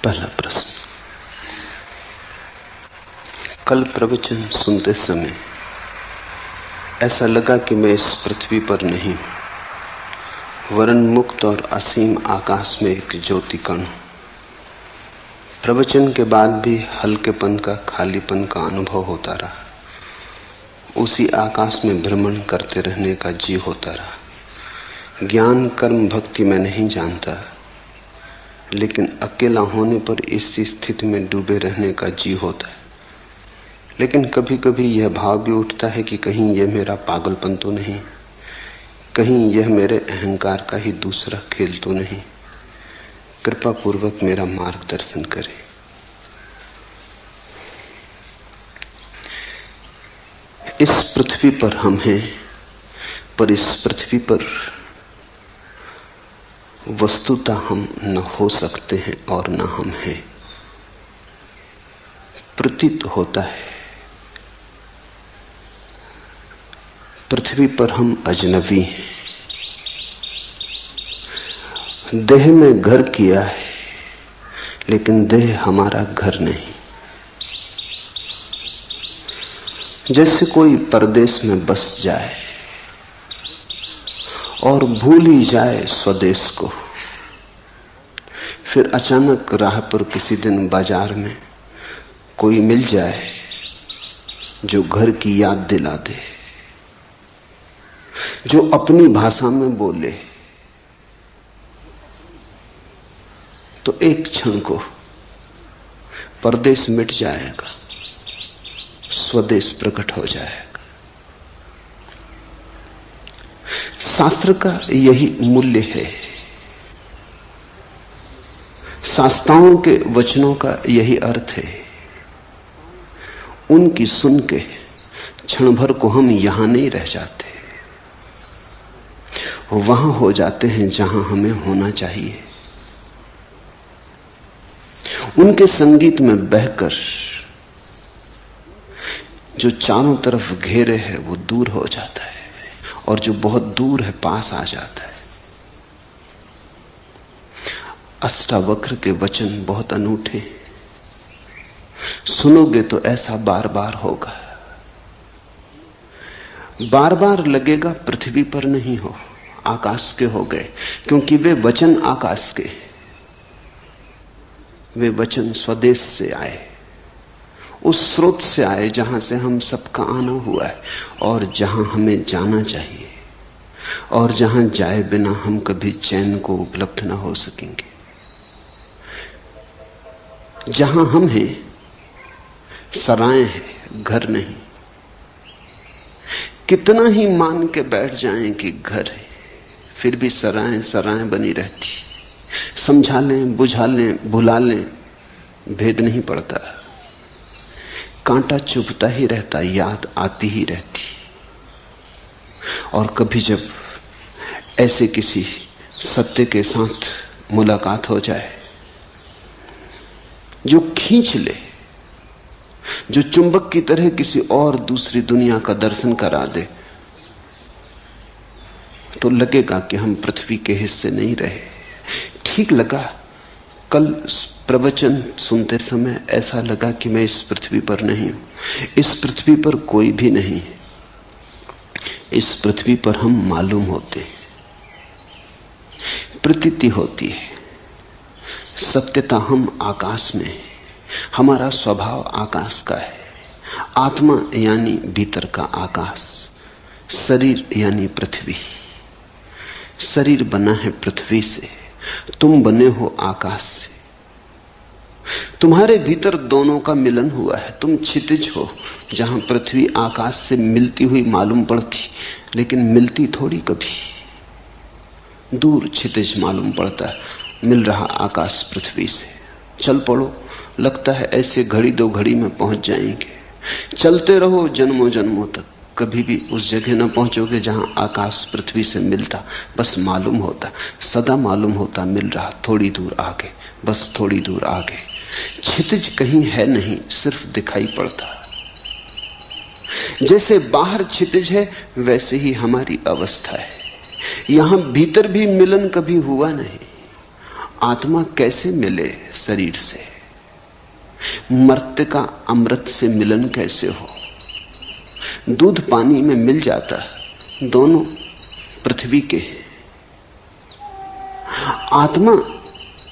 पहला प्रश्न। कल प्रवचन सुनते समय ऐसा लगा कि मैं इस पृथ्वी पर नहीं, वरन मुक्त और असीम आकाश में एक ज्योति कण हूं। प्रवचन के बाद भी हल्केपन का, खालीपन का अनुभव होता रहा। उसी आकाश में भ्रमण करते रहने का जी होता रहा। ज्ञान, कर्म, भक्ति मैं नहीं जानता, लेकिन अकेला होने पर इसी स्थिति में डूबे रहने का जी होता है। लेकिन कभी कभी यह भाव भी उठता है कि कहीं यह मेरा पागलपन तो नहीं, कहीं यह मेरे अहंकार का ही दूसरा खेल तो नहीं। कृपा पूर्वक मेरा मार्गदर्शन करें। इस पृथ्वी पर हम हैं, पर इस पृथ्वी पर वस्तुतः हम न हो सकते हैं और न हम हैं। प्रतीत होता है पृथ्वी पर हम अजनबी हैं। देह में घर किया है, लेकिन देह हमारा घर नहीं। जैसे कोई परदेश में बस जाए और भूल ही जाए स्वदेश को, फिर अचानक राह पर किसी दिन बाजार में कोई मिल जाए जो घर की याद दिला दे, जो अपनी भाषा में बोले, तो एक क्षण को परदेश मिट जाएगा, स्वदेश प्रकट हो जाएगा। शास्त्र का यही मूल्य है, शास्त्राओं के वचनों का यही अर्थ है। उनकी सुन के क्षण भर को हम यहां नहीं रह जाते, वहां हो जाते हैं जहां हमें होना चाहिए। उनके संगीत में बहकर जो चारों तरफ घेरे है वो दूर हो जाता है, और जो बहुत दूर है पास आ जाता है। अष्टावक्र के वचन बहुत अनूठे, सुनोगे तो ऐसा बार बार होगा। बार बार लगेगा पृथ्वी पर नहीं हो, आकाश के हो गए, क्योंकि वे वचन आकाश के, वे वचन स्वदेश से आए, उस स्रोत से आए जहां से हम सबका आना हुआ है, और जहां हमें जाना चाहिए, और जहां जाए बिना हम कभी चैन को उपलब्ध ना हो सकेंगे। जहां हम हैं सराय है, घर नहीं। कितना ही मान के बैठ जाएं कि घर है, फिर भी सराय सराय बनी रहती। समझा लें, बुझा लें, भुला लें, भेद नहीं पड़ता। कांटा चुभता ही रहता, याद आती ही रहती। और कभी जब ऐसे किसी सत्य के साथ मुलाकात हो जाए जो खींच ले, जो चुंबक की तरह किसी और दूसरी दुनिया का दर्शन करा दे, तो लगेगा कि हम पृथ्वी के हिस्से नहीं रहे। ठीक लगा। कल प्रवचन सुनते समय ऐसा लगा कि मैं इस पृथ्वी पर नहीं हूं। इस पृथ्वी पर कोई भी नहीं है। इस पृथ्वी पर हम मालूम होते हैं, प्रतीति होती है। सत्यता हम आकाश में है, हमारा स्वभाव आकाश का है। आत्मा यानी भीतर का आकाश, शरीर यानी पृथ्वी। शरीर बना है पृथ्वी से, तुम बने हो आकाश से। तुम्हारे भीतर दोनों का मिलन हुआ है। तुम क्षितिज हो, जहां पृथ्वी आकाश से मिलती हुई मालूम पड़ती, लेकिन मिलती थोड़ी कभी। दूर क्षितिज मालूम पड़ता है, मिल रहा आकाश पृथ्वी से। चल पड़ो, लगता है ऐसे घड़ी दो घड़ी में पहुंच जाएंगे। चलते रहो जन्मों जन्मों तक, कभी भी उस जगह न पहुंचोगे जहां आकाश पृथ्वी से मिलता। बस मालूम होता, सदा मालूम होता, मिल रहा थोड़ी दूर आगे, बस थोड़ी दूर आगे। क्षितिज कहीं है नहीं, सिर्फ दिखाई पड़ता। जैसे बाहर क्षितिज है, वैसे ही हमारी अवस्था है। यहां भीतर भी मिलन कभी हुआ नहीं। आत्मा कैसे मिले शरीर से? मर्त्य का अमृत से मिलन कैसे हो? दूध पानी में मिल जाता, दोनों पृथ्वी के हैं। आत्मा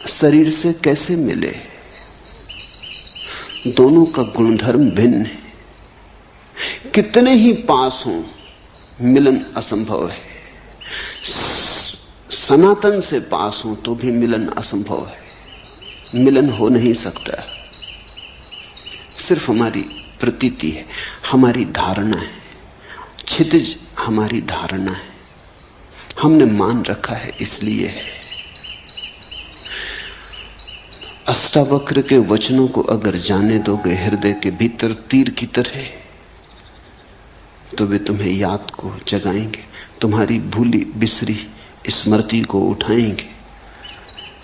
शरीर से कैसे मिले? दोनों का गुणधर्म भिन्न है। कितने ही पास हों, मिलन असंभव है। सनातन से पास हो तो भी मिलन असंभव है। मिलन हो नहीं सकता। सिर्फ हमारी प्रतीति है, हमारी धारणा है। क्षितिज हमारी धारणा है, हमने मान रखा है, इसलिए है। अष्टावक्र के वचनों को अगर जाने दोगे हृदय के भीतर तीर की तरह, तो वे तुम्हें याद को जगाएंगे, तुम्हारी भूली बिसरी स्मृति को उठाएंगे।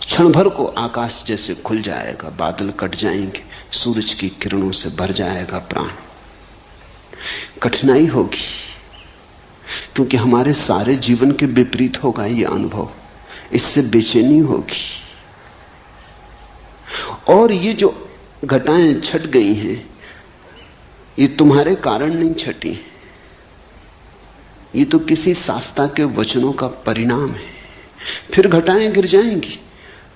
क्षण भर को आकाश जैसे खुल जाएगा, बादल कट जाएंगे, सूरज की किरणों से भर जाएगा प्राण। कठिनाई होगी, क्योंकि हमारे सारे जीवन के विपरीत होगा ये अनुभव। इससे बेचैनी होगी। और ये जो घटाएं छट गई हैं, ये तुम्हारे कारण नहीं छटी, ये तो किसी शास्त्रा के वचनों का परिणाम है। फिर घटाएं गिर जाएंगी,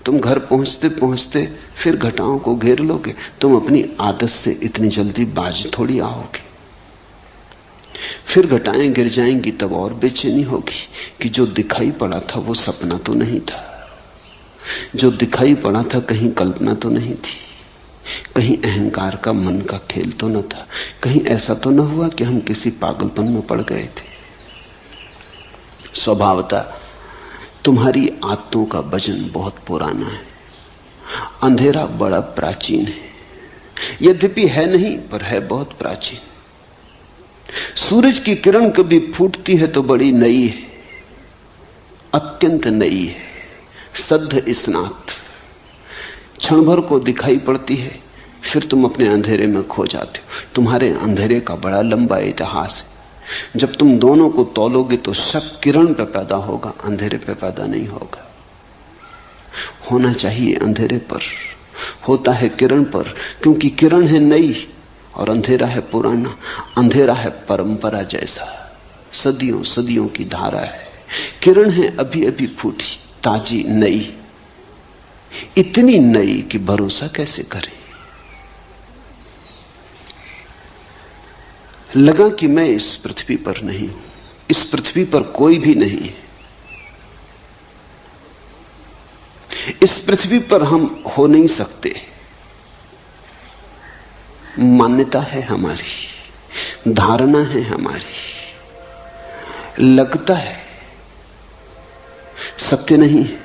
तुम घर पहुंचते पहुंचते फिर घटाओं को घेर लोगे। तुम अपनी आदत से इतनी जल्दी बाज थोड़ी आओगे। फिर घटाएं गिर जाएंगी, तब और बेचैनी होगी कि जो दिखाई पड़ा था वो सपना तो नहीं था, जो दिखाई पड़ा था कहीं कल्पना तो नहीं थी, कहीं अहंकार का मन का खेल तो न था, कहीं ऐसा तो न हुआ कि हम किसी पागलपन में पड़ गए थे। स्वभावतः तुम्हारी आदतों का वजन बहुत पुराना है, अंधेरा बड़ा प्राचीन है। यद्यपि है नहीं, पर है बहुत प्राचीन। सूरज की किरण कभी फूटती है तो बड़ी नई है, अत्यंत नई है, सद्ध स्नात। क्षण भर को दिखाई पड़ती है, फिर तुम अपने अंधेरे में खो जाते हो। तुम्हारे अंधेरे का बड़ा लंबा इतिहास है। जब तुम दोनों को तौलोगे तो शक किरण पे पैदा होगा, अंधेरे पे पैदा नहीं होगा। होना चाहिए अंधेरे पर, होता है किरण पर, क्योंकि किरण है नई और अंधेरा है पुराना। अंधेरा है परंपरा जैसा, सदियों सदियों की धारा है। किरण है अभी अभी फूटी, ताजी, नई, इतनी नई कि भरोसा कैसे करें। लगा कि मैं इस पृथ्वी पर नहीं हूं, इस पृथ्वी पर कोई भी नहीं है, इस पृथ्वी पर हम हो नहीं सकते। मान्यता है हमारी, धारणा है हमारी, लगता है, सत्य नहीं है।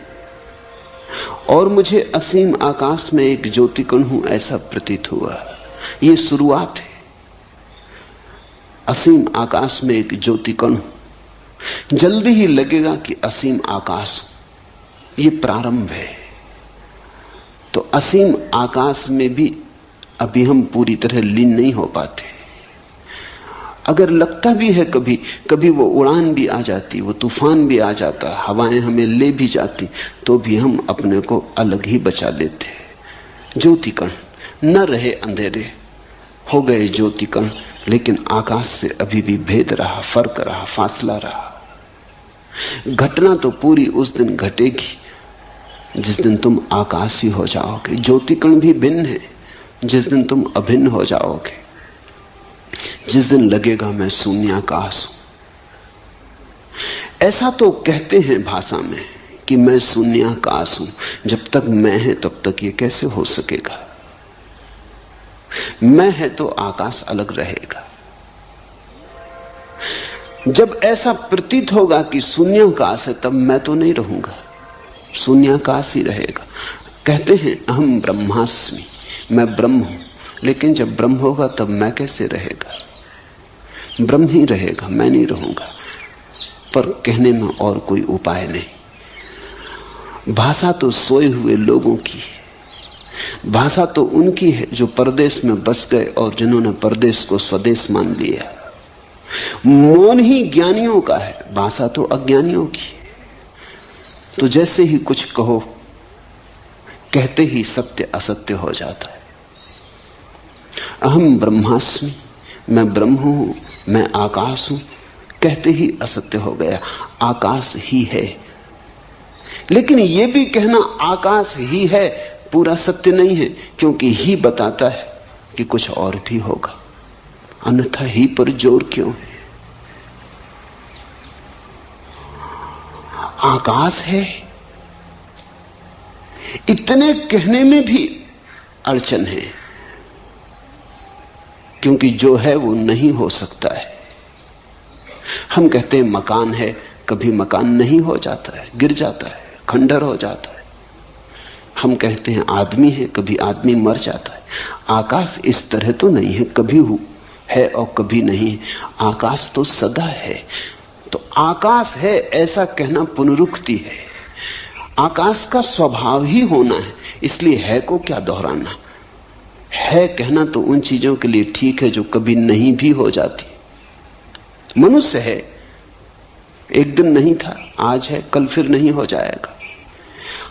और मुझे असीम आकाश में एक ज्योतिकण हूं ऐसा प्रतीत हुआ। यह शुरुआत है। असीम आकाश में एक ज्योतिकण हूं, जल्दी ही लगेगा कि असीम आकाश हूं। यह प्रारंभ है। तो असीम आकाश में भी अभी हम पूरी तरह लीन नहीं हो पाते। अगर लगता भी है कभी कभी वो उड़ान भी आ जाती, वो तूफान भी आ जाता, हवाएं हमें ले भी जाती, तो भी हम अपने को अलग ही बचा लेते। ज्योतिकण न रहे, अंधेरे हो गए ज्योतिकण, लेकिन आकाश से अभी भी भेद रहा, फर्क रहा, फासला रहा। घटना तो पूरी उस दिन घटेगी जिस दिन तुम आकाश ही हो जाओगे। ज्योतिकण भी भिन्न है जिस दिन तुम अभिन्न हो जाओगे, जिस दिन लगेगा मैं शून्याकाश हूं। ऐसा तो कहते हैं भाषा में कि मैं शून्याकाश हूं। जब तक मैं है तब तक ये कैसे हो सकेगा? मैं है तो आकाश अलग रहेगा। जब ऐसा प्रतीत होगा कि शून्याकाश है, तब मैं तो नहीं रहूंगा, शून्याकाश ही रहेगा। कहते हैं अहम ब्रह्मास्मि, मैं ब्रह्म हूं। लेकिन जब ब्रह्म होगा तब मैं कैसे रहेगा? ब्रह्म ही रहेगा, मैं नहीं रहूंगा। पर कहने में और कोई उपाय नहीं। भाषा तो सोए हुए लोगों की है, भाषा तो उनकी है जो परदेश में बस गए और जिन्होंने परदेश को स्वदेश मान लिया। मौन ही ज्ञानियों का है, भाषा तो अज्ञानियों की है। तो जैसे ही कुछ कहो कहते ही सत्य असत्य हो जाता है। अहम ब्रह्मास्मि, मैं ब्रह्म हूं, मैं आकाश हूं, कहते ही असत्य हो गया। आकाश ही है। लेकिन यह भी कहना आकाश ही है पूरा सत्य नहीं है, क्योंकि ही बताता है कि कुछ और भी होगा, अन्यथा ही पर जोर क्यों है? आकाश है, इतने कहने में भी अड़चन है, क्योंकि जो है वो नहीं हो सकता है। हम कहते हैं मकान है, कभी मकान नहीं हो जाता है, गिर जाता है, खंडर हो जाता है। हम कहते हैं आदमी है, कभी आदमी मर जाता है। आकाश इस तरह तो नहीं है, कभी है और कभी नहीं। आकाश तो सदा है। तो आकाश है ऐसा कहना पुनरुक्ति है। आकाश का स्वभाव ही होना है, इसलिए है को क्या दोहराना। है कहना तो उन चीजों के लिए ठीक है जो कभी नहीं भी हो जाती। मनुष्य है, एक दिन नहीं था, आज है, कल फिर नहीं हो जाएगा।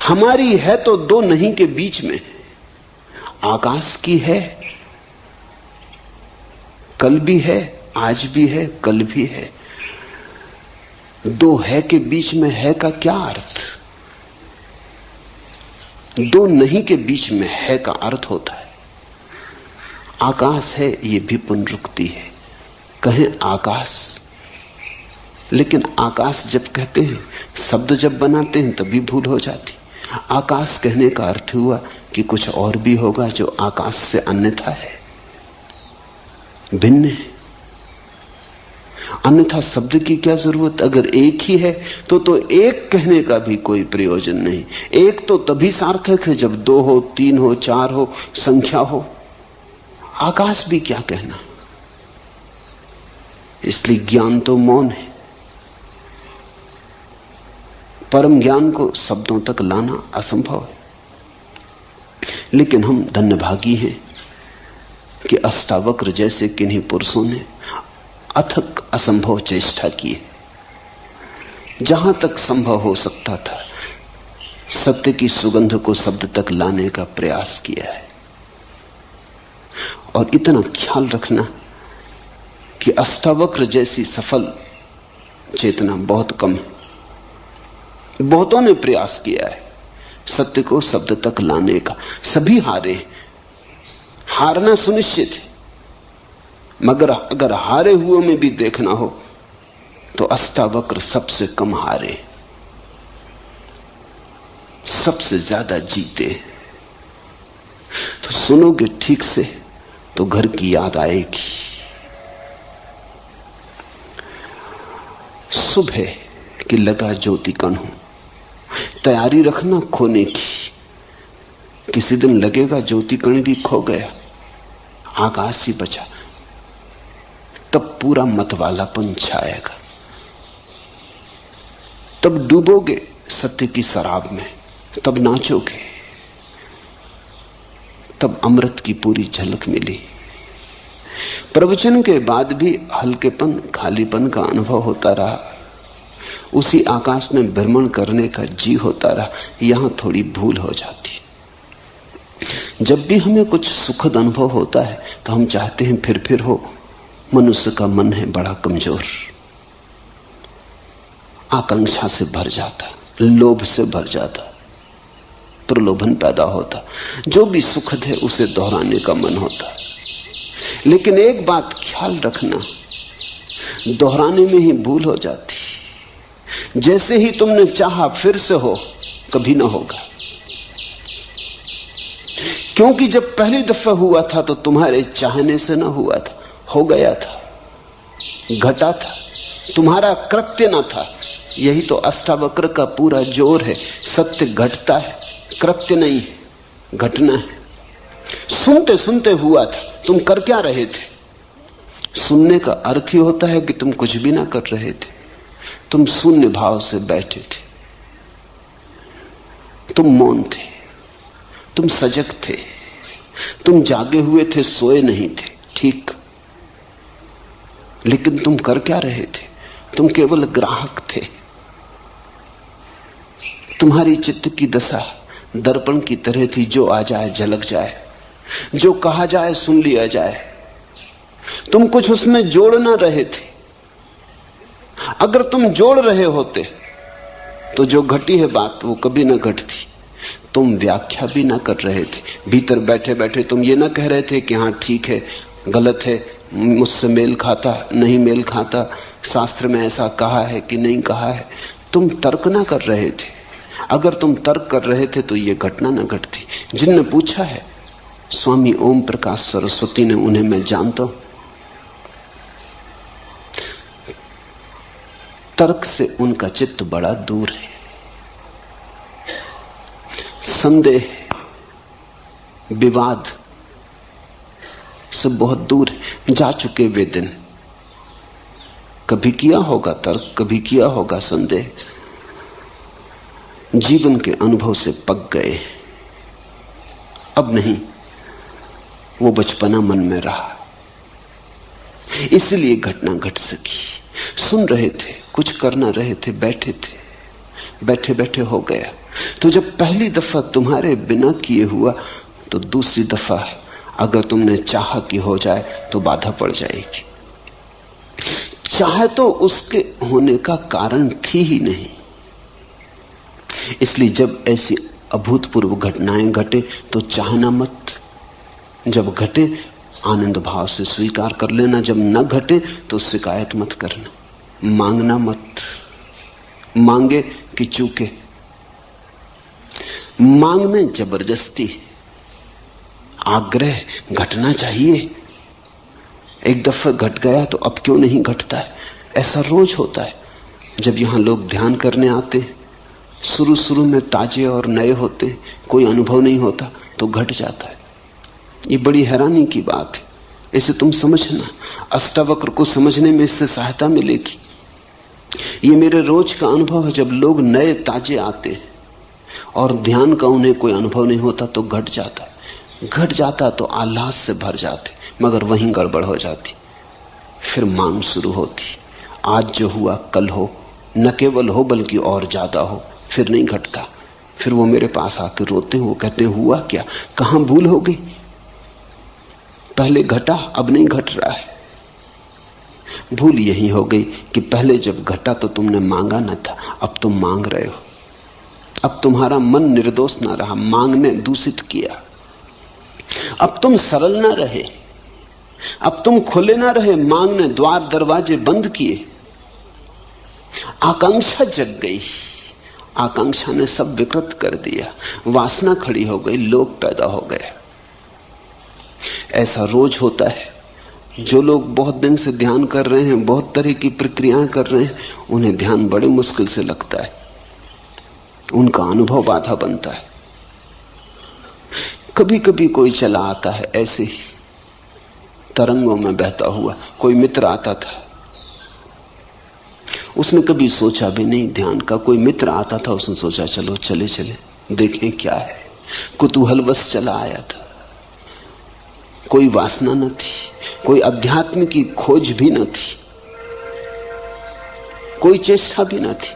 हमारी है तो दो नहीं के बीच में। आकाश की है, कल भी है, आज भी है, कल भी है। दो है के बीच में है का क्या अर्थ? दो नहीं के बीच में है का अर्थ होता है। आकाश है, ये भी पुनरुक्ति है। कहें आकाश, लेकिन आकाश जब कहते हैं, शब्द जब बनाते हैं तभी भूल हो जाती। आकाश कहने का अर्थ हुआ कि कुछ और भी होगा जो आकाश से अन्यथा है, भिन्न है। अन्यथा शब्द की क्या जरूरत? अगर एक ही है तो एक कहने का भी कोई प्रयोजन नहीं। एक तो तभी सार्थक है जब दो हो, तीन हो, चार हो, संख्या हो। आकाश भी क्या कहना। इसलिए ज्ञान तो मौन है। परम ज्ञान को शब्दों तक लाना असंभव है। लेकिन हम धन्यभागी हैं कि अष्टावक्र जैसे किन्हीं पुरुषों ने अथक असंभव चेष्टा की है। जहां तक संभव हो सकता था सत्य की सुगंध को शब्द तक लाने का प्रयास किया है। और इतना ख्याल रखना कि अष्टावक्र जैसी सफल चेतना बहुत कम है। बहुतों ने प्रयास किया है सत्य को शब्द तक लाने का, सभी हारे। हारना सुनिश्चित है, मगर अगर हारे हुए में भी देखना हो तो अष्टावक्र सबसे कम हारे, सबसे ज्यादा जीते। तो सुनोगे ठीक से तो घर की याद आएगी। सुबह की लगा ज्योति कण हो, तैयारी रखना खोने की। किसी दिन लगेगा ज्योति कण भी खो गया, आकाश ही बचा, तब पूरा मतवालापन छाएगा। तब डूबोगे सत्य की शराब में, तब नाचोगे, तब अमृत की पूरी झलक मिली। प्रवचन के बाद भी हल्केपन, खालीपन का अनुभव होता रहा। उसी आकाश में भ्रमण करने का जी होता रहा। यहां थोड़ी भूल हो जाती। जब भी हमें कुछ सुखद अनुभव होता है तो हम चाहते हैं फिर हो। मनुष्य का मन है बड़ा कमजोर, आकांक्षा से भर जाता, लोभ से भर जाता, प्रलोभन पैदा होता। जो भी सुखद है उसे दोहराने का मन होता। लेकिन एक बात ख्याल रखना, दोहराने में ही भूल हो जाती। जैसे ही तुमने चाहा फिर से हो, कभी ना होगा। क्योंकि जब पहली दफा हुआ था तो तुम्हारे चाहने से ना हुआ था, हो गया था, घटा था, तुम्हारा कृत्य ना था। यही तो अष्टावक्र का पूरा जोर है। सत्य घटता है, कृत्य नहीं, घटना है। सुनते सुनते हुआ था, तुम कर क्या रहे थे? सुनने का अर्थ ही होता है कि तुम कुछ भी ना कर रहे थे, तुम शून्य भाव से बैठे थे, तुम मौन थे, तुम सजग थे, तुम जागे हुए थे, सोए नहीं थे। ठीक, लेकिन तुम कर क्या रहे थे? तुम केवल ग्राहक थे। तुम्हारी चित्त की दशा दर्पण की तरह थी, जो आ जाए झलक जाए, जो कहा जाए सुन लिया जाए। तुम कुछ उसमें जोड़ ना रहे थे। अगर तुम जोड़ रहे होते तो जो घटी है बात वो कभी ना घटती। तुम व्याख्या भी ना कर रहे थे। भीतर बैठे बैठे तुम ये ना कह रहे थे कि हाँ ठीक है, गलत है, मुझसे मेल खाता नहीं मेल खाता, शास्त्र में ऐसा कहा है कि नहीं कहा है। तुम तर्क ना कर रहे थे। अगर तुम तर्क कर रहे थे तो ये घटना ना घटती। जिनने पूछा है, स्वामी ओम प्रकाश सरस्वती ने, उन्हें मैं जानता हूं। तर्क से उनका चित्त बड़ा दूर है, संदेह विवाद से बहुत दूर है। जा चुके वे दिन। कभी किया होगा तर्क, कभी किया होगा संदेह, जीवन के अनुभव से पक गए। अब नहीं, वो बचपना मन में रहा, इसलिए घटना घट सकी। सुन रहे थे, कुछ करना रहे थे, बैठे थे, बैठे बैठे हो गया। तो जब पहली दफा तुम्हारे बिना किए हुआ, तो दूसरी दफा अगर तुमने चाहा कि हो जाए तो बाधा पड़ जाएगी। चाहे तो उसके होने का कारण थी ही नहीं। इसलिए जब ऐसी अभूतपूर्व घटनाएं घटे तो चाहना मत। जब घटे आनंद भाव से स्वीकार कर लेना, जब न घटे तो शिकायत मत करना, मांगना मत। मांगे कि चूके। मांगने जबरदस्ती, आग्रह घटना चाहिए। एक दफा घट गया तो अब क्यों नहीं घटता है? ऐसा रोज होता है। जब यहां लोग ध्यान करने आते हैं, शुरू शुरू में ताजे और नए होते हैं, कोई अनुभव नहीं होता तो घट जाता है। ये बड़ी हैरानी की बात है। इसे तुम समझना, अष्टावक्र को समझने में इससे सहायता मिलेगी। ये मेरे रोज का अनुभव है। जब लोग नए ताजे आते हैं और ध्यान का उन्हें कोई अनुभव नहीं होता तो घट जाता है। घट जाता तो आह्लाद से भर जाते, मगर वहीं गड़बड़ हो जाती। फिर मांग शुरू होती, आज जो हुआ कल हो, न केवल हो बल्कि और ज्यादा हो। फिर नहीं घटता। फिर वो मेरे पास आके रोते हैं, वो कहते हैं हुआ क्या, कहां भूल हो गई? पहले घटा, अब नहीं घट रहा है। भूल यही हो गई कि पहले जब घटा तो तुमने मांगा न था, अब तुम मांग रहे हो। अब तुम्हारा मन निर्दोष ना रहा, मांगने दूषित किया। अब तुम सरल ना रहे, अब तुम खुले ना रहे, मांगने द्वार दरवाजे बंद किए। आकांक्षा जग गई, आकांक्षा ने सब विकृत कर दिया। वासना खड़ी हो गई, लोभ पैदा हो गया। ऐसा रोज होता है। जो लोग बहुत दिन से ध्यान कर रहे हैं, बहुत तरह की प्रक्रियाएं कर रहे हैं, उन्हें ध्यान बड़े मुश्किल से लगता है। उनका अनुभव बाधा बनता है। कभी कभी कोई चला आता है ऐसे ही तरंगों में बहता हुआ। कोई मित्र आता था, उसने कभी सोचा भी नहीं ध्यान का। कोई मित्र आता था, उसने सोचा चलो चले चले देखें क्या है। कुतूहलवश चला आया था। कोई वासना न थी, कोई अध्यात्म की खोज भी न थी, कोई चेष्टा भी न थी,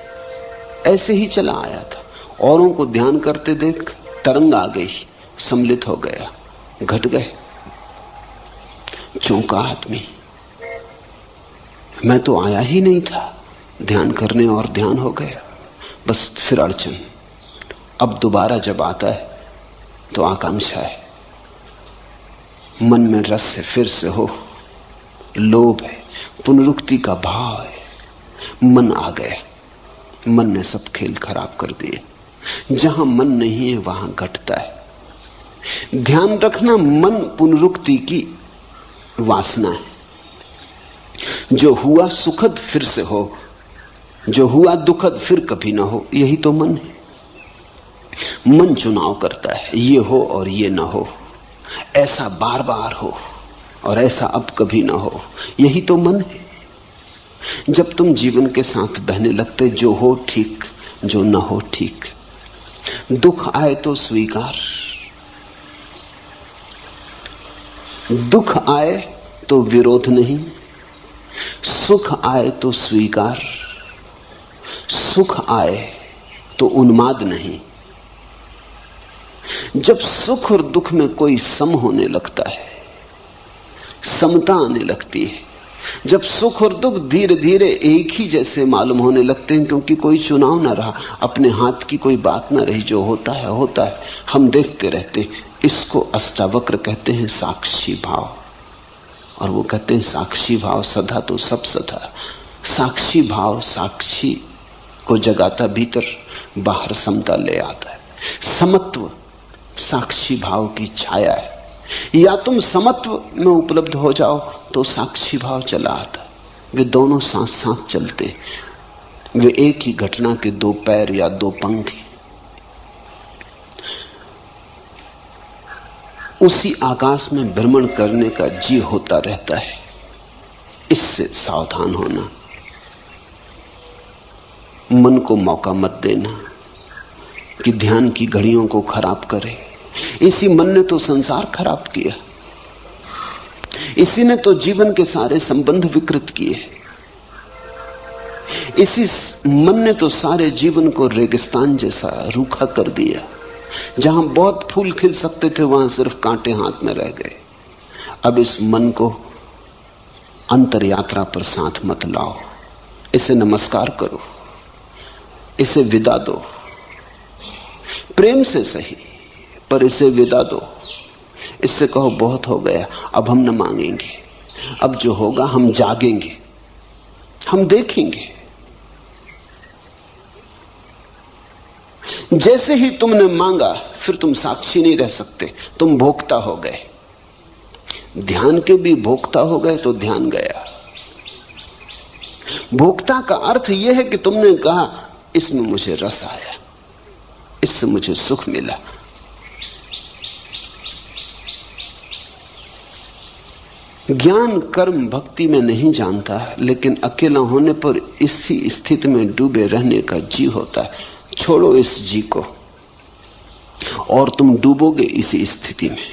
ऐसे ही चला आया था। औरों को ध्यान करते देख तरंग आ गई, सम्मिलित हो गया, घट गए। चौंका आदमी, मैं तो आया ही नहीं था ध्यान करने और ध्यान हो गया। बस फिर अड़चन। अब दोबारा जब आता है तो आकांक्षा है, मन में रस है, फिर से हो, लोभ है, पुनरुक्ति का भाव है। मन आ गया, मन ने सब खेल खराब कर दिए। जहां मन नहीं है वहां घटता है। ध्यान रखना, मन पुनरुक्ति की वासना है। जो हुआ सुखद फिर से हो, जो हुआ दुखद फिर कभी ना हो, यही तो मन है। मन चुनाव करता है, ये हो और ये ना हो, ऐसा बार बार हो और ऐसा अब कभी ना हो, यही तो मन है। जब तुम जीवन के साथ बहने लगते, जो हो ठीक, जो ना हो ठीक। दुख आए तो स्वीकार, दुख आए तो विरोध नहीं, सुख आए तो स्वीकार, सुख आए तो उन्माद नहीं। जब सुख और दुख में कोई सम होने लगता है, समता आने लगती है, जब सुख और दुख धीरे धीरे एक ही जैसे मालूम होने लगते हैं, क्योंकि कोई चुनाव ना रहा, अपने हाथ की कोई बात ना रही, जो होता है होता है, हम देखते रहते हैं। इसको अष्टावक्र कहते हैं साक्षी भाव। और वो कहते हैं साक्षी भाव सदा तो सब सदा। साक्षी भाव साक्षी को जगाता भीतर, बाहर समता ले आता है। समत्व साक्षी भाव की छाया है। या तुम समत्व में उपलब्ध हो जाओ तो साक्षी भाव चला आता। वे दोनों साथ साथ चलते, वे एक ही घटना के दो पैर या दो पंख हैं। उसी आकाश में भ्रमण करने का जी होता रहता है। इससे सावधान होना, मन को मौका मत देना कि ध्यान की घड़ियों को खराब करे। इसी मन ने तो संसार खराब किया, इसी ने तो जीवन के सारे संबंध विकृत किए, इसी मन ने तो सारे जीवन को रेगिस्तान जैसा रूखा कर दिया। जहां बहुत फूल खिल सकते थे वहां सिर्फ कांटे हाथ में रह गए। अब इस मन को अंतर यात्रा पर साथ मत लाओ, इसे नमस्कार करो, इसे विदा दो, प्रेम से सही पर इसे विदा दो। इससे कहो बहुत हो गया, अब हम न मांगेंगे, अब जो होगा हम जागेंगे, हम देखेंगे। जैसे ही तुमने मांगा फिर तुम साक्षी नहीं रह सकते, तुम भोक्ता हो गए। ध्यान के भी भोक्ता हो गए तो ध्यान गया। भोक्ता का अर्थ यह है कि तुमने कहा इसमें मुझे रस आया, इससे मुझे सुख मिला। ज्ञान कर्म भक्ति में नहीं जानता, लेकिन अकेला होने पर इसी स्थिति में डूबे रहने का जी होता है। छोड़ो इस जी को और तुम डूबोगे इसी स्थिति में।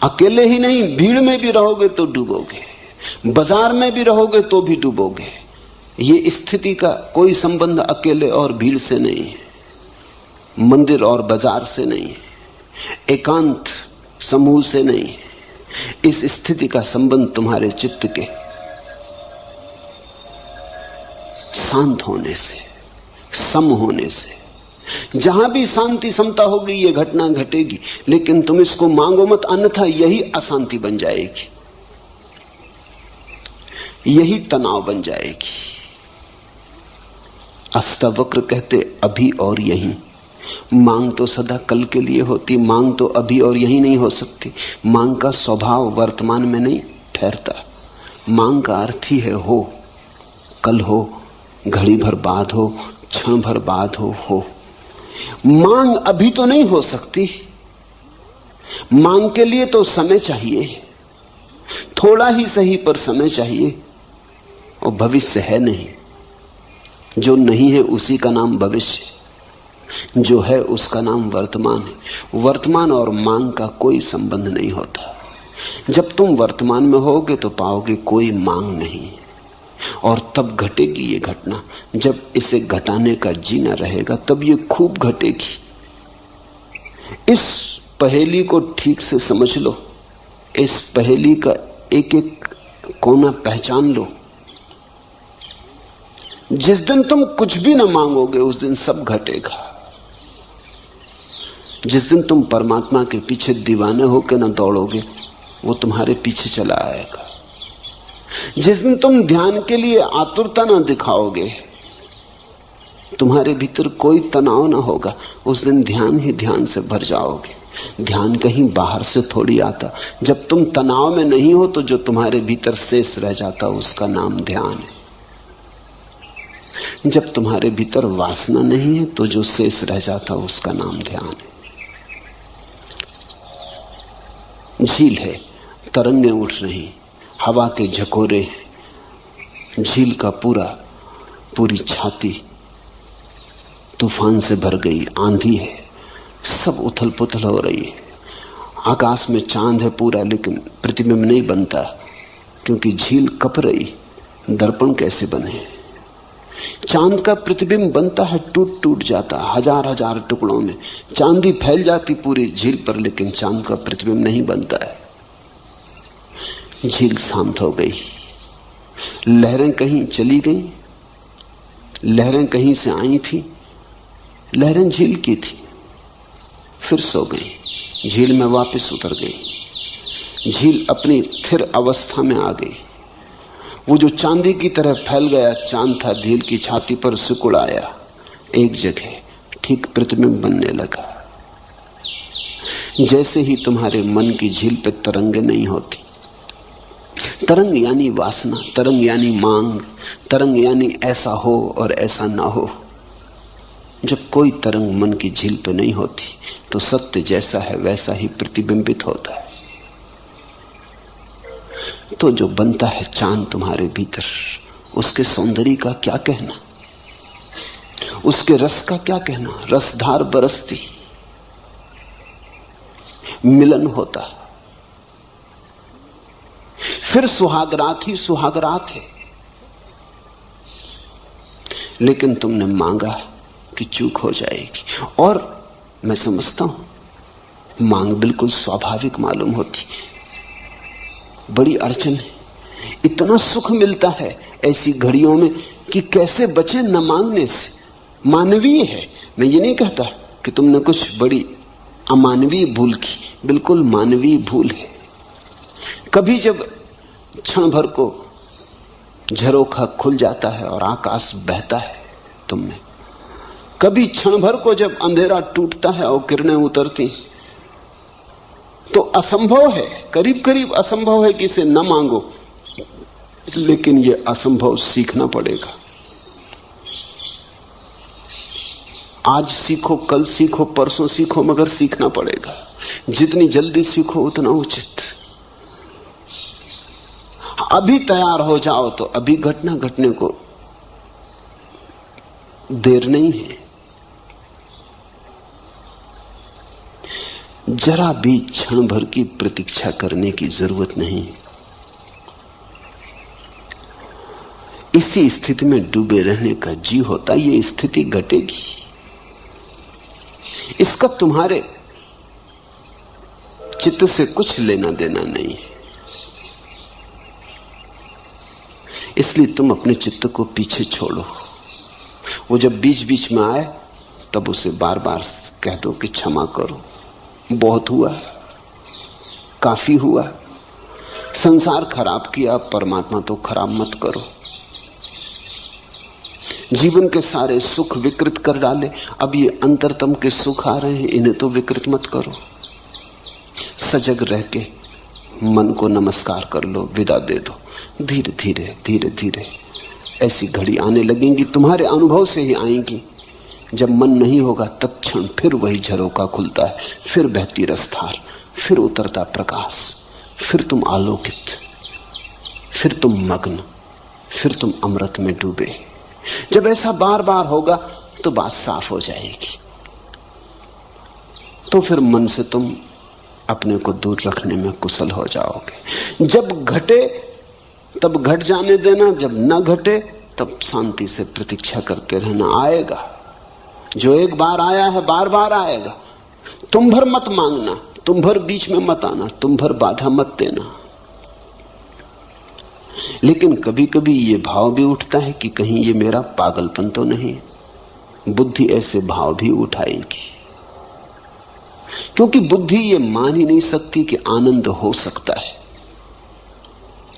अकेले ही नहीं, भीड़ में भी रहोगे तो डूबोगे, बाजार में भी रहोगे तो भी डूबोगे। ये स्थिति का कोई संबंध अकेले और भीड़ से नहीं है, मंदिर और बाजार से नहीं है, एकांत समूह से नहीं है। इस स्थिति का संबंध तुम्हारे चित्त के शांत होने से, सम होने से। जहां भी शांति समता होगी ये घटना घटेगी, लेकिन तुम इसको मांगो मत, अन्यथा यही अशांति बन जाएगी, यही तनाव बन जाएगी। अष्टावक्र कहते अभी और यहीं। मांग तो सदा कल के लिए होती, मांग तो अभी और यहीं नहीं हो सकती। मांग का स्वभाव वर्तमान में नहीं ठहरता। मांग का अर्थ ही है हो, कल हो, घड़ी भर बाद हो, क्षण भर बाद हो। मांग अभी तो नहीं हो सकती। मांग के लिए तो समय चाहिए, थोड़ा ही सही पर समय चाहिए, और भविष्य है नहीं। जो नहीं है उसी का नाम भविष्य, जो है उसका नाम वर्तमान है। वर्तमान और मांग का कोई संबंध नहीं होता। जब तुम वर्तमान में होगे तो पाओगे कोई मांग नहीं, और तब घटेगी ये घटना। जब इसे घटाने का जीना रहेगा तब ये खूब घटेगी। इस पहेली को ठीक से समझ लो, इस पहेली का एक एक कोना पहचान लो। जिस दिन तुम कुछ भी न मांगोगे उस दिन सब घटेगा। जिस दिन तुम परमात्मा के पीछे दीवाने होकर न दौड़ोगे वो तुम्हारे पीछे चला आएगा। जिस दिन तुम ध्यान के लिए आतुरता न दिखाओगे, तुम्हारे भीतर कोई तनाव न होगा, उस दिन ध्यान ही ध्यान से भर जाओगे। ध्यान कहीं बाहर से थोड़ी आता। जब तुम तनाव में नहीं हो तो जो तुम्हारे भीतर शेष रह जाता उसका नाम ध्यान है। जब तुम्हारे भीतर वासना नहीं है तो जो शेष रह जाता उसका नाम ध्यान है। झील है, तरंगें उठ रही, हवा के झकोरे हैं, झील का पूरी छाती तूफान से भर गई, आंधी है, सब उथल पुथल हो रही है। आकाश में चांद है पूरा, लेकिन प्रतिबिंब नहीं बनता क्योंकि झील कप रही। दर्पण कैसे बने? चांद का प्रतिबिंब बनता है, टूट टूट जाता, हजार हजार टुकड़ों में चांदी फैल जाती पूरी झील पर, लेकिन चांद का प्रतिबिंब नहीं बनता है। झील शांत हो गई, लहरें कहीं चली गईं, लहरें कहीं से आई थी, लहरें झील की थी, फिर सो गई, झील में वापस उतर गई। झील अपनी स्थिर अवस्था में आ गई। वो जो चांदी की तरह फैल गया चांद था, झील की छाती पर सिकुड़ आया, एक जगह ठीक प्रतिबिंब बनने लगा। जैसे ही तुम्हारे मन की झील पे तरंगें नहीं होती, तरंग यानी वासना, तरंग यानी मांग, तरंग यानी ऐसा हो और ऐसा ना हो। जब कोई तरंग मन की झील पे नहीं होती तो सत्य जैसा है वैसा ही प्रतिबिंबित होता है। तो जो बनता है चांद तुम्हारे भीतर, उसके सौंदर्य का क्या कहना, उसके रस का क्या कहना। रसधार बरसती, मिलन होता, फिर सुहागरात ही सुहागरात है। लेकिन तुमने मांगा कि चूक हो जाएगी, और मैं समझता हूं मांग बिल्कुल स्वाभाविक मालूम होती। बड़ी अड़चन है, इतना सुख मिलता है ऐसी घड़ियों में कि कैसे बचे न मांगने से। मानवीय है, मैं ये नहीं कहता कि तुमने कुछ बड़ी अमानवीय भूल की, बिल्कुल मानवीय भूल है। कभी जब क्षण भर को झरोखा खुल जाता है और आकाश बहता है तुम में, कभी क्षण भर को जब अंधेरा टूटता है और किरणें उतरती, तो असंभव है, करीब करीब असंभव है कि इसे न मांगो, लेकिन यह असंभव सीखना पड़ेगा। आज सीखो, कल सीखो, परसों सीखो, मगर सीखना पड़ेगा। जितनी जल्दी सीखो उतना उचित। अभी तैयार हो जाओ तो अभी घटना घटने को देर नहीं है। जरा भी क्षण भर की प्रतीक्षा करने की जरूरत नहीं। इसी स्थिति में डूबे रहने का जी होता, ये स्थिति घटेगी, इसका तुम्हारे चित्त से कुछ लेना देना नहीं है। इसलिए तुम अपने चित्त को पीछे छोड़ो। वो जब बीच बीच में आए तब उसे बार बार कह दो कि क्षमा करो, बहुत हुआ, काफी हुआ, संसार खराब किया, परमात्मा तो खराब मत करो। जीवन के सारे सुख विकृत कर डाले, अब ये अंतरतम के सुख आ रहे हैं, इन्हें तो विकृत मत करो। सजग रह के मन को नमस्कार कर लो, विदा दे दो। धीरे धीरे धीरे धीरे ऐसी घड़ी आने लगेंगी, तुम्हारे अनुभव से ही आएंगी। जब मन नहीं होगा तत्क्षण फिर वही झरोका खुलता है, फिर बहती रसधार, फिर उतरता प्रकाश, फिर तुम आलोकित, फिर तुम मग्न, फिर तुम अमृत में डूबे। जब ऐसा बार बार होगा तो बात साफ हो जाएगी। तो फिर मन से तुम अपने को दूर रखने में कुशल हो जाओगे। जब घटे तब घट जाने देना, जब न घटे तब शांति से प्रतीक्षा करते रहना। आएगा, जो एक बार आया है बार बार आएगा। तुम भर मत मांगना, तुम भर बीच में मत आना, तुम भर बाधा मत देना। लेकिन कभी कभी ये भाव भी उठता है कि कहीं ये मेरा पागलपन तो नहीं। बुद्धि ऐसे भाव भी उठाएगी, क्योंकि बुद्धि ये मान ही नहीं सकती कि आनंद हो सकता है।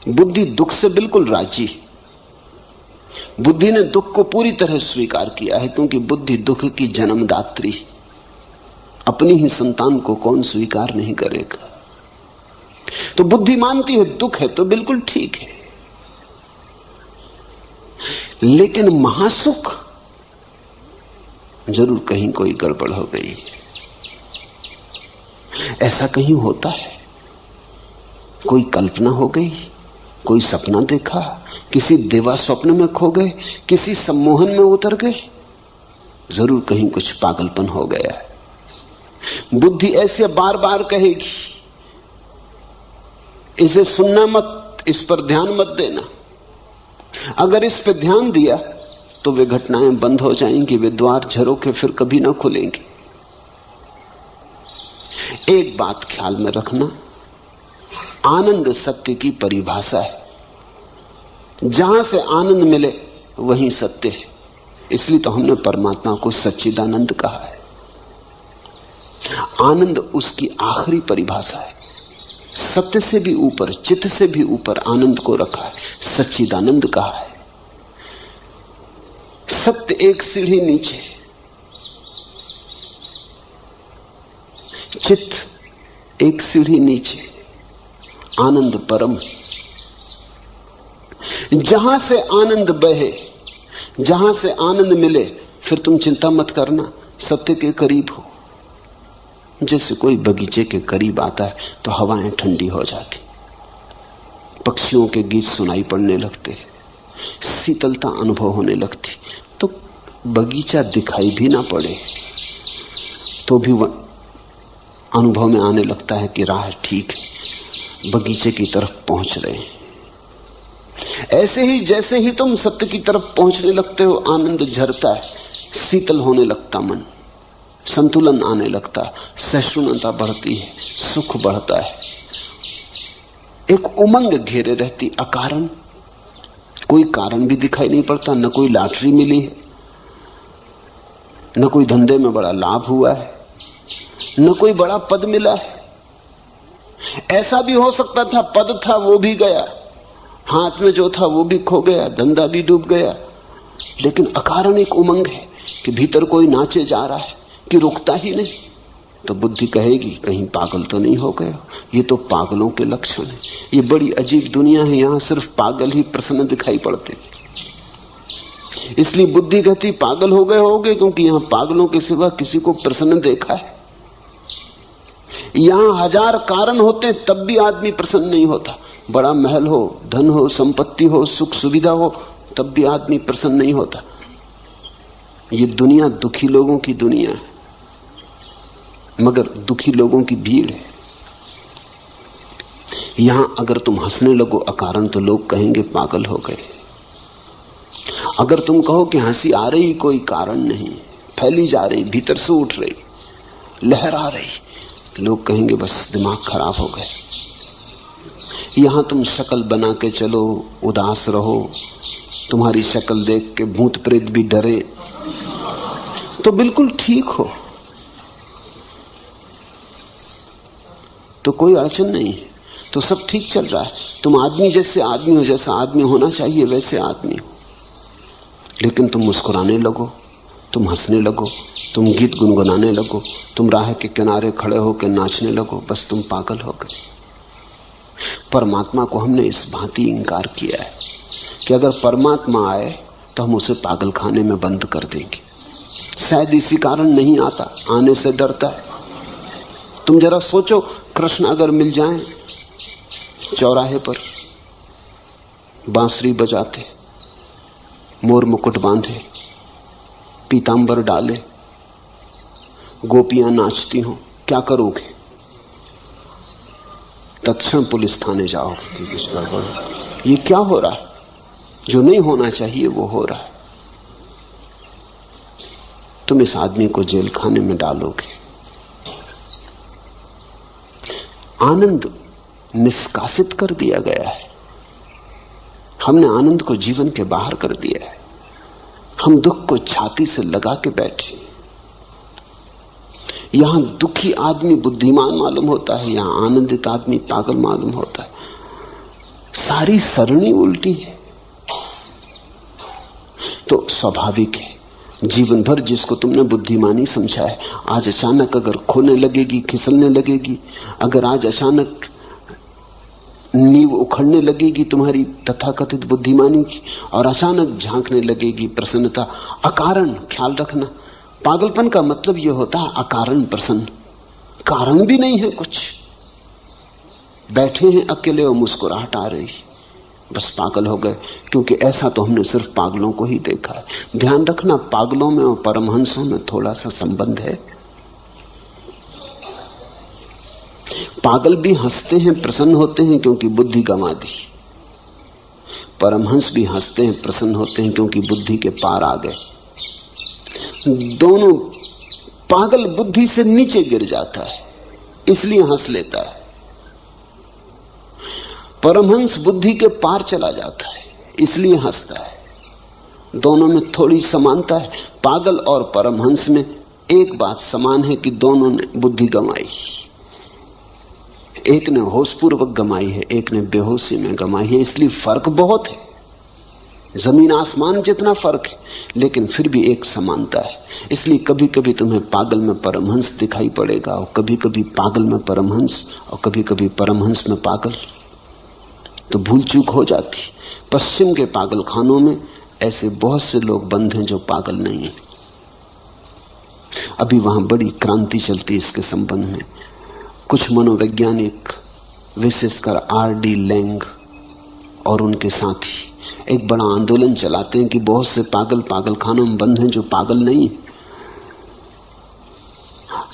बुद्धि दुख से बिल्कुल राजी। बुद्धि ने दुख को पूरी तरह स्वीकार किया है, क्योंकि बुद्धि दुख की जन्मदात्री। अपनी ही संतान को कौन स्वीकार नहीं करेगा। तो बुद्धि मानती है दुख है तो बिल्कुल ठीक है। लेकिन महासुख, जरूर कहीं कोई गड़बड़ हो गई। ऐसा कहीं होता है, कोई कल्पना हो गई, कोई सपना देखा, किसी देवा स्वप्न में खो गए, किसी सम्मोहन में उतर गए, जरूर कहीं कुछ पागलपन हो गया है। बुद्धि ऐसे बार बार कहेगी, इसे सुनना मत, इस पर ध्यान मत देना। अगर इस पर ध्यान दिया तो वे घटनाएं बंद हो जाएंगी, वे द्वार झरोखे फिर कभी ना खुलेंगे। एक बात ख्याल में रखना, आनंद सत्य की परिभाषा है। जहां से आनंद मिले वहीं सत्य है। इसलिए तो हमने परमात्मा को सच्चिदानंद कहा है। आनंद उसकी आखिरी परिभाषा है। सत्य से भी ऊपर, चित्त से भी ऊपर आनंद को रखा है, सच्चिदानंद कहा है। सत्य एक सीढ़ी नीचे, चित्त एक सीढ़ी नीचे, आनंद परम। जहां से आनंद बहे, जहां से आनंद मिले, फिर तुम चिंता मत करना, सत्य के करीब हो। जैसे कोई बगीचे के करीब आता है तो हवाएं ठंडी हो जाती, पक्षियों के गीत सुनाई पड़ने लगते, शीतलता अनुभव होने लगती। तो बगीचा दिखाई भी ना पड़े तो भी अनुभव में आने लगता है कि राह ठीक है, बगीचे की तरफ पहुंच रहे हैं। ऐसे ही जैसे ही तुम सत्य की तरफ पहुंचने लगते हो, आनंद झरता है, शीतल होने लगता मन, संतुलन आने लगता है, सहिष्णुता बढ़ती है, सुख बढ़ता है, एक उमंग घेरे रहती अकारण। कोई कारण भी दिखाई नहीं पड़ता, न कोई लॉटरी मिली है, न कोई धंधे में बड़ा लाभ हुआ है, न कोई बड़ा पद मिला है। ऐसा भी हो सकता था पद था वो भी गया, हाथ में जो था वो भी खो गया, धंधा भी डूब गया, लेकिन अकारण एक उमंग है कि भीतर कोई नाचे जा रहा है कि रुकता ही नहीं। तो बुद्धि कहेगी कहीं पागल तो नहीं हो गए। ये तो पागलों के लक्षण है। ये बड़ी अजीब दुनिया है, यहां सिर्फ पागल ही प्रसन्न दिखाई पड़ते। इसलिए बुद्धि कहती पागल हो गए होगे, क्योंकि यहां पागलों के सिवा किसी को प्रसन्न देखा है। यहां हजार कारण होते हैं तब भी आदमी प्रसन्न नहीं होता। बड़ा महल हो, धन हो, संपत्ति हो, सुख सुविधा हो, तब भी आदमी प्रसन्न नहीं होता। ये दुनिया दुखी लोगों की दुनिया है, मगर दुखी लोगों की भीड़ है। यहां अगर तुम हंसने लगो अकारण तो लोग कहेंगे पागल हो गए। अगर तुम कहो कि हंसी आ रही कोई कारण नहीं, फैली जा रही, भीतर से उठ रही, लहर आ रही, लोग कहेंगे बस दिमाग खराब हो गए। यहां तुम शक्ल बना के चलो, उदास रहो, तुम्हारी शक्ल देख के भूत प्रेत भी डरे, तो बिल्कुल ठीक हो, तो कोई अड़चन नहीं है, तो सब ठीक चल रहा है। तुम आदमी जैसे आदमी हो, जैसा आदमी होना चाहिए वैसे आदमी हो। लेकिन तुम मुस्कुराने लगो, तुम हंसने लगो, तुम गीत गुनगुनाने लगो, तुम राह के किनारे खड़े होकर नाचने लगो, बस तुम पागल हो गए। परमात्मा को हमने इस भांति इंकार किया है कि अगर परमात्मा आए तो हम उसे पागल खाने में बंद कर देंगे। शायद इसी कारण नहीं आता, आने से डरता है। तुम जरा सोचो, कृष्ण अगर मिल जाएं चौराहे पर, बांसुरी बजाते, मोर मुकुट बांधे, पीतांबर डाले, गोपियां नाचती हों, क्या करोगे? तत्क्षण पुलिस थाने जाओगे। ये क्या हो रहा है? जो नहीं होना चाहिए वो हो रहा है। तुम इस आदमी को जेल खाने में डालोगे। आनंद निष्कासित कर दिया गया है। हमने आनंद को जीवन के बाहर कर दिया है। हम दुख को छाती से लगा के बैठे। यहां दुखी आदमी बुद्धिमान मालूम होता है, यहां आनंदित आदमी पागल मालूम होता है। सारी सरणी उल्टी है। तो स्वाभाविक है, जीवन भर जिसको तुमने बुद्धिमानी समझा है, आज अचानक अगर खोने लगेगी, खिसलने लगेगी, अगर आज अचानक नींव उखड़ने लगेगी तुम्हारी तथाकथित बुद्धिमानी की, और अचानक झांकने लगेगी प्रसन्नता अकारण। ख्याल रखना, पागलपन का मतलब यह होता है अकारण प्रसन्न। कारण भी नहीं है कुछ, बैठे हैं अकेले और मुस्कुराहट आ रही, बस पागल हो गए। क्योंकि ऐसा तो हमने सिर्फ पागलों को ही देखा है। ध्यान रखना, पागलों में और परमहंसों में थोड़ा सा संबंध है। पागल भी हंसते हैं, प्रसन्न होते हैं, क्योंकि बुद्धि गंवा दी। परमहंस भी हंसते हैं, प्रसन्न होते हैं, क्योंकि बुद्धि के पार आ गए। दोनों पागल बुद्धि से नीचे गिर जाता है, इसलिए हंस लेता है। परमहंस बुद्धि के पार चला जाता है, इसलिए हंसता है। दोनों में थोड़ी समानता है। पागल और परमहंस में एक बात समान है कि दोनों ने बुद्धि गंवाई। एक ने होशपूर्वक गंवाई है, एक ने बेहोशी में गंवाई है। इसलिए फर्क बहुत है, जमीन आसमान जितना फर्क है, लेकिन फिर भी एक समानता है। इसलिए कभी कभी तुम्हें पागल में परमहंस दिखाई पड़ेगा, और कभी कभी पागल में परमहंस, और कभी कभी परमहंस में पागल। तो भूल चूक हो जाती। पश्चिम के पागल खानों में ऐसे बहुत से लोग बंद हैं जो पागल नहीं है। अभी वहां बड़ी क्रांति चलती इसके संबंध में। कुछ मनोवैज्ञानिक, विशेषकर R.D. लैंग और उनके साथी एक बड़ा आंदोलन चलाते हैं कि बहुत से पागल पागल खानों में बंद हैं जो पागल नहीं है।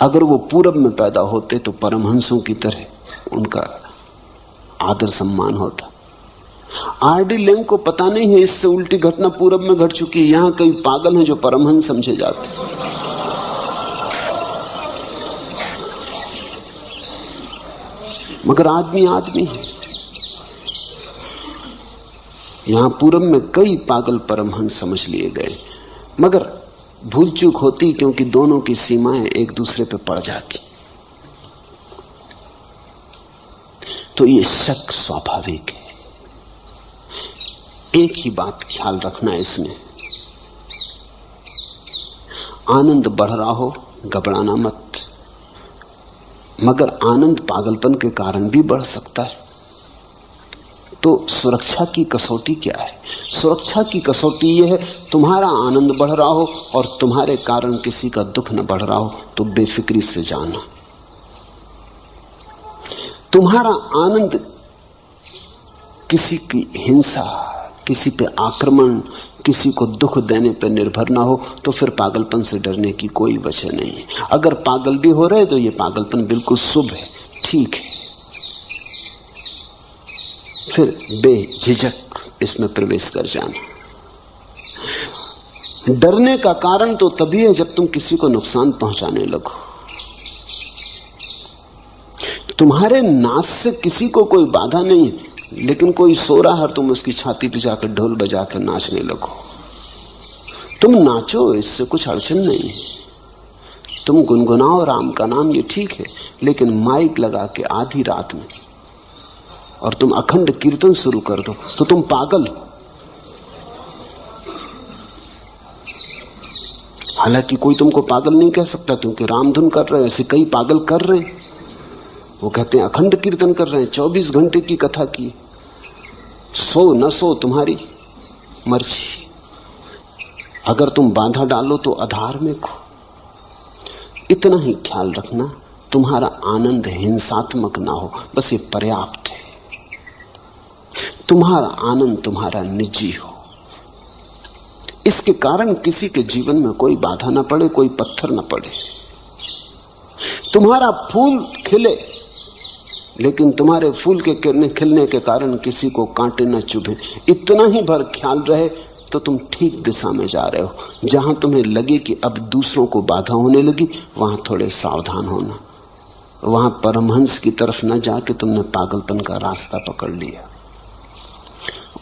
अगर वो पूरब में पैदा होते तो परमहंसों की तरह उनका आदर सम्मान होता। R.D. लैंग को पता नहीं है इससे उल्टी घटना पूरब में घट चुकी है। यहां कई पागल हैं जो परमहंस समझे जाते। मगर आदमी आदमी है। यहां पूरब में कई पागल परमहंस समझ लिए गए, मगर भूल चूक होती क्योंकि दोनों की सीमाएं एक दूसरे पे पड़ जाती। तो ये शक स्वाभाविक है। एक ही बात ख्याल रखना इसमें, आनंद बढ़ रहा हो घबराना मत। मगर आनंद पागलपन के कारण भी बढ़ सकता है। तो सुरक्षा की कसौटी क्या है? सुरक्षा की कसौटी यह है, तुम्हारा आनंद बढ़ रहा हो और तुम्हारे कारण किसी का दुख न बढ़ रहा हो तो बेफिक्री से जाना। तुम्हारा आनंद किसी की हिंसा, किसी पे आक्रमण, किसी को दुख देने पर निर्भर ना हो तो फिर पागलपन से डरने की कोई वजह नहीं है। अगर पागल भी हो रहे तो ये पागलपन बिल्कुल शुभ है, ठीक है। फिर बेझिझक इसमें प्रवेश कर जाना। डरने का कारण तो तभी है जब तुम किसी को नुकसान पहुंचाने लगो। तुम्हारे नाच से किसी को कोई बाधा नहीं है, लेकिन कोई सो रहा है, तुम उसकी छाती पे जाकर ढोल बजा कर नाचने लगो। तुम नाचो, इससे कुछ अड़चन नहीं है। तुम गुनगुनाओ राम का नाम, ये ठीक है। लेकिन माइक लगा के आधी रात में और तुम अखंड कीर्तन शुरू कर दो तो तुम पागल हो। हालांकि कोई तुमको पागल नहीं कह सकता, क्योंकि रामधुन कर रहे हैं, ऐसे कई पागल कर रहे हैं। वो कहते हैं अखंड कीर्तन कर रहे हैं, 24 घंटे की कथा की। सो न सो तुम्हारी मर्जी। अगर तुम बाधा डालो तो अधार्मिक हो। इतना ही ख्याल रखना, तुम्हारा आनंद हिंसात्मक ना हो, बस ये पर्याप्त है। तुम्हारा आनंद तुम्हारा निजी हो, इसके कारण किसी के जीवन में कोई बाधा ना पड़े, कोई पत्थर ना पड़े। तुम्हारा फूल खिले, लेकिन तुम्हारे फूल के खिलने के कारण किसी को कांटे न चुभे, इतना ही भर ख्याल रहे तो तुम ठीक दिशा में जा रहे हो। जहां तुम्हें लगे कि अब दूसरों को बाधा होने लगी, वहां थोड़े सावधान होना। वहां परमहंस की तरफ न जाके तुमने पागलपन का रास्ता पकड़ लिया।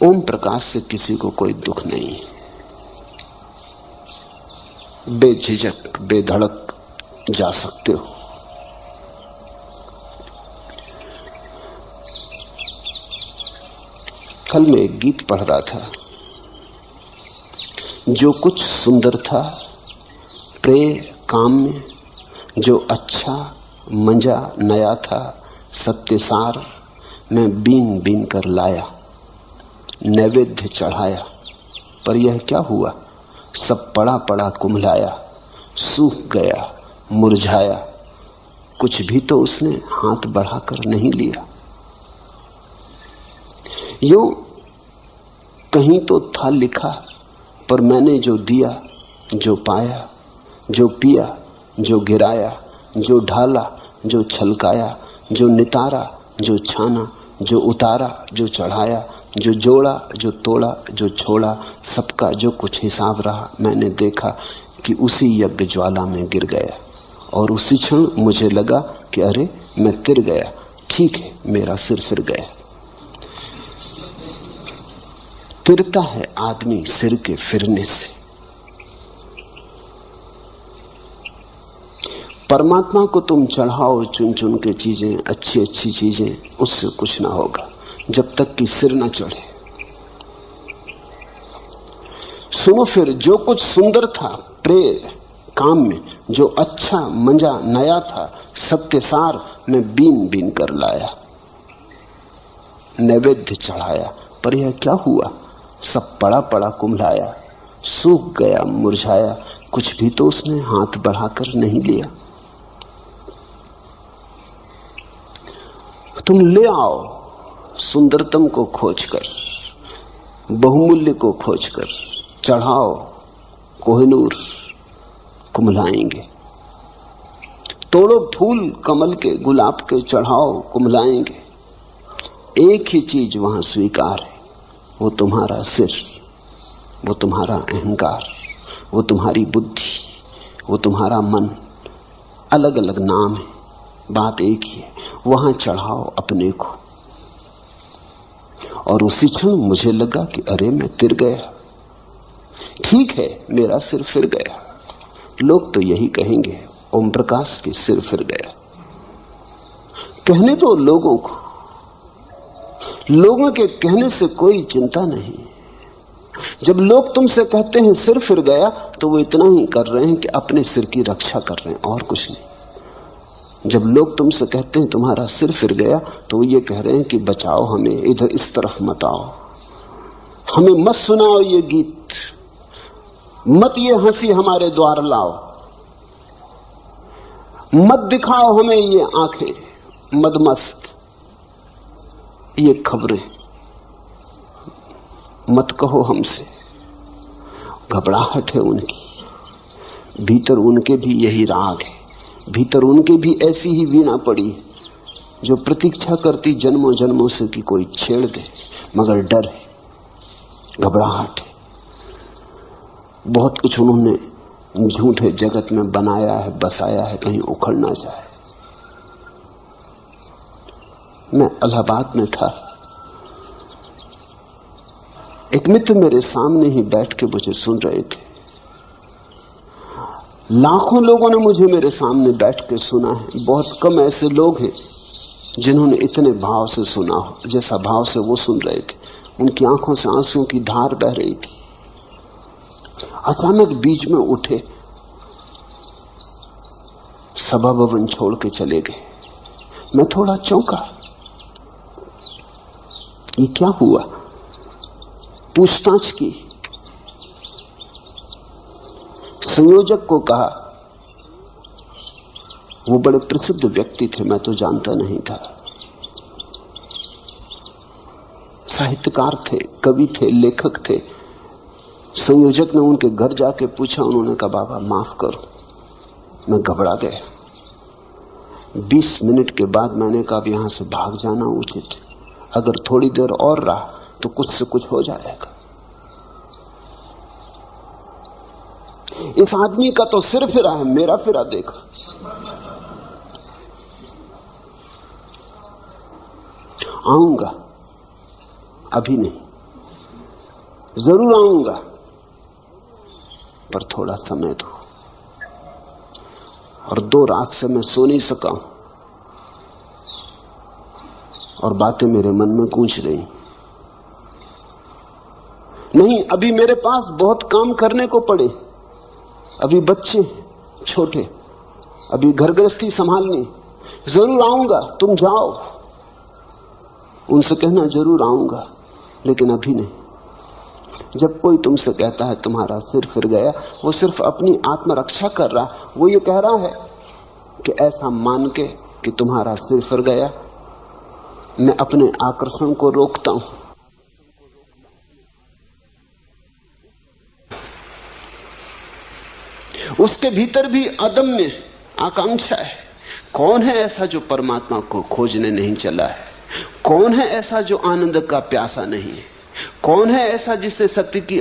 ओम प्रकाश से किसी को कोई दुख नहीं है। बेझिझक बेधड़क जा सकते हो। कल मैं एक गीत पढ़ रहा था, जो कुछ सुंदर था प्रेम काम में, जो अच्छा मंजा नया था सत्यसार, मैं बीन बीन कर लाया नैवेद्य चढ़ाया, पर यह क्या हुआ सब पड़ा पड़ा कुम्हलाया, सूख गया मुरझाया, कुछ भी तो उसने हाथ बढ़ाकर नहीं लिया। यूं कहीं तो था लिखा, पर मैंने जो दिया, जो पाया, जो पिया, जो गिराया, जो ढाला, जो छलकाया, जो नितारा, जो छाना, जो उतारा, जो चढ़ाया, जो जोड़ा, जो तोड़ा, जो छोड़ा, सबका जो कुछ हिसाब रहा, मैंने देखा कि उसी यज्ञ ज्वाला में गिर गया। और उसी क्षण मुझे लगा कि अरे मैं तिर गया, ठीक है, मेरा सिर फिर गया। तिरता है आदमी सिर के फिरने से। परमात्मा को तुम चढ़ाओ चुन चुन के चीजें, अच्छी अच्छी चीजें, उससे कुछ ना होगा जब तक कि सिर ना चढ़े। सुनो, फिर जो कुछ सुंदर था प्रेम काम में, जो अच्छा मंजा नया था, सबके सार मैं बीन बीन कर लाया, नैवेद्य चढ़ाया। पर यह क्या हुआ? सब पड़ा पड़ा कुम्हलाया, सूख गया मुरझाया, कुछ भी तो उसने हाथ बढ़ाकर नहीं लिया। तुम ले आओ सुंदरतम को खोजकर, बहुमूल्य को खोजकर, चढ़ाओ कोहिनूर, कुम्हलाएंगे। तोड़ो फूल कमल के, गुलाब के, चढ़ाओ कुम्हलाएंगे। एक ही चीज वहां स्वीकार है, वो तुम्हारा सिर, वो तुम्हारा अहंकार, वो तुम्हारी बुद्धि, वो तुम्हारा मन। अलग अलग नाम है, बात एक ही है। वहां चढ़ाओ अपने को। और उसी क्षण मुझे लगा कि अरे मैं तिर गया, ठीक है, मेरा सिर फिर गया। लोग तो यही कहेंगे, ओम प्रकाश के सिर फिर गया। कहने दो लोगों को, लोगों के कहने से कोई चिंता नहीं। जब लोग तुमसे कहते हैं सिर फिर गया, तो वो इतना ही कर रहे हैं कि अपने सिर की रक्षा कर रहे हैं, और कुछ नहीं। जब लोग तुमसे कहते हैं तुम्हारा सिर फिर गया, तो वो ये कह रहे हैं कि बचाओ हमें, इधर इस तरफ मत आओ, हमें मत सुनाओ ये गीत, मत ये हंसी हमारे द्वार लाओ, मत दिखाओ हमें ये आंखें मदमस्त, ये खबरें मत कहो हमसे। घबराहट है उनकी, भीतर उनके भी यही राग है, भीतर उनके भी ऐसी ही वीणा पड़ी है जो प्रतीक्षा करती जन्मों जन्मों से कि कोई छेड़ दे, मगर डर है, घबराहट है। बहुत कुछ उन्होंने झूठे जगत में बनाया है, बसाया है, कहीं उखड़ ना जाए। मैं इलाहाबाद में था, एक मित्र मेरे सामने ही बैठ के मुझे सुन रहे थे। लाखों लोगों ने मुझे मेरे सामने बैठ के सुना है, बहुत कम ऐसे लोग हैं जिन्होंने इतने भाव से सुना हो जैसा भाव से वो सुन रहे थे। उनकी आंखों से आंसुओं की धार बह रही थी। अचानक बीच में उठे, सभा भवन छोड़ के चले गए। मैं थोड़ा चौंका, ये क्या हुआ? पूछताछ की, संयोजक को कहा, वो बड़े प्रसिद्ध व्यक्ति थे, मैं तो जानता नहीं था, साहित्यकार थे, कवि थे, लेखक थे। संयोजक ने उनके घर जाके पूछा, उन्होंने कहा बाबा माफ करो, मैं घबरा गया। 20 मिनट के बाद मैंने कहा अब यहां से भाग जाना उचित, अगर थोड़ी देर और रहा तो कुछ से कुछ हो जाएगा। इस आदमी का तो सिर फिरा है, मेरा फिरा देखा। आऊंगा, अभी नहीं, जरूर आऊंगा, पर थोड़ा समय दो। और 2 रात से मैं सो नहीं सका हूं और बातें मेरे मन में गूंज रही। नहीं, अभी मेरे पास बहुत काम करने को पड़े, अभी बच्चे छोटे, अभी घर गृहस्थी संभालनी। जरूर आऊंगा, तुम जाओ, उनसे कहना जरूर आऊंगा, लेकिन अभी नहीं। जब कोई तुमसे कहता है तुम्हारा सिर फिर गया, वो सिर्फ अपनी आत्मरक्षा कर रहा, वो ये कह रहा है कि ऐसा मान के कि तुम्हारा सिर फिर गया, मैं अपने आकर्षण को रोकता हूं। उसके भीतर भी अदम्य आकांक्षा है। कौन है ऐसा जो परमात्मा को खोजने नहीं चला है? कौन है ऐसा जो आनंद का प्यासा नहीं है? कौन है ऐसा जिससे सत्य की